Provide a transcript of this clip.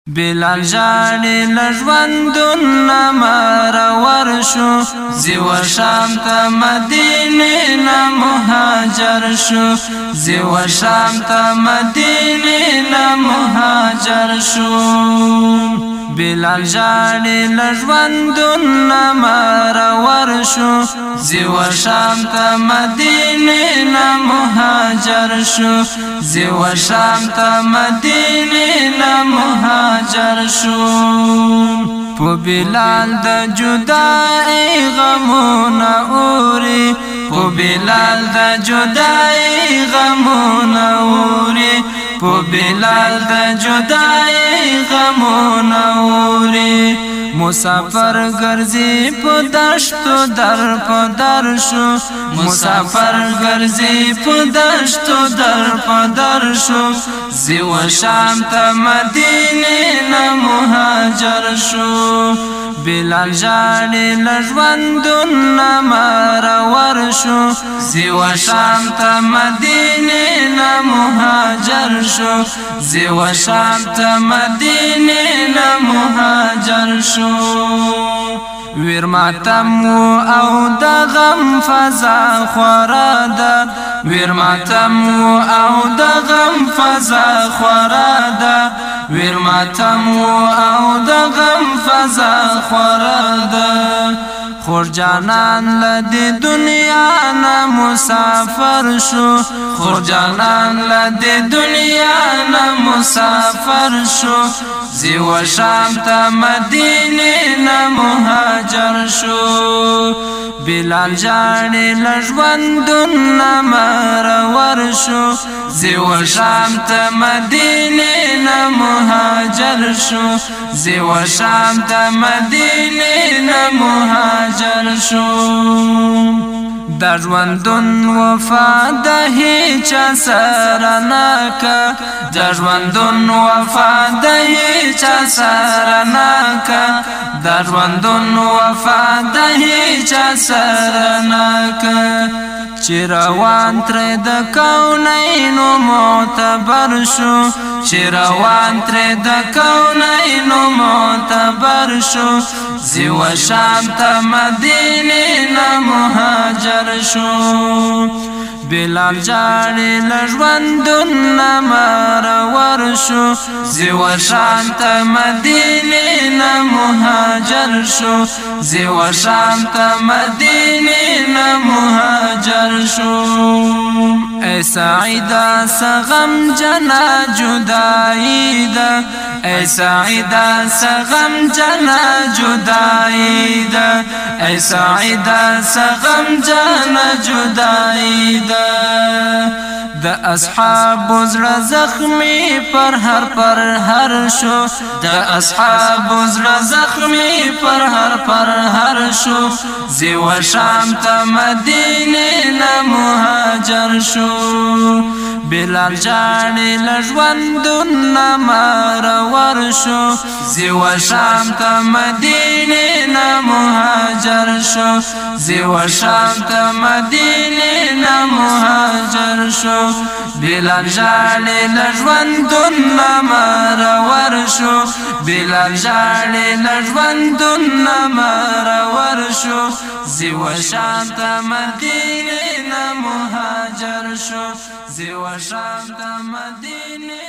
بلال جاني لجوندون مرور شو زیو شام تا مدینه مهاجر شو زیو شام تا مدینه مهاجر شو بلال جاني لجوندون مرور شو زیو شام تا مدینه مهاجر شو زیو شام تا مدینه مهاجر شو پو بلال د جدائی غمونا اوری پو بلال د جدائی غمونا اوری پو بلال د جدائی غمونا اوری مسافر گرزی پو دشتو در پو در شو مسافر گرزی پو دشتو در پو در شو زیو شام تا مدینه مهاجر شو بلال جاني لجوندون مرور شو زیو شام تا مدینه مهاجر شو زیو شام تا مدینه مهاجر شو ویر ماتم او د غم فضا خوراده ویر ماتم او د غم فضا خوراده ویر ماتم او د غم فضا خوراده خور جانان لدی دنیا نا مسافر شو خور جانان لدی دنیا نا مسافر شو زیو شام تا مدینه نا مهاجر شو بلال جاني لجوندون مرور شو زیو شام تا مدینه مهاجر شو زیو شام تا مدینه مهاجر شو در ژوندون وفا د هیچ سره ناکه در ژوندون وفا د هیچ سره ناکه در ژوندون وفا د هیچ سره ناکه چې روان تر د کونینو معتبر شو چې روان تر د کونینو معتبر شو زیو شام تا مدینه مهاجر شو بلال جاني لجوندون مرور شو زیو شام تا مدینه مهاجر شو زیو شام تا مدینه مهاجر شو ای سعیدا سغم جنا جدائی دا ای سعیدا سغم جنا جدائی دا ای سعیدا سغم جنا جدائی دا د اصحاب زړه زخمی پر هر شو د اصحاب زړه زخمی پر هر شو زیو شام تا مدینه مهاجر شو بلال جاني لجوندون مرور شو زیو شام تا مدینه مهاجر شو زیو شام تا مدینه مهاجر شو بلال جاني لجوندون مرور شو بلال جاني لجوندون مرور شو زیو شام تا مدینه مهاجر شو زیو شام تا مدینه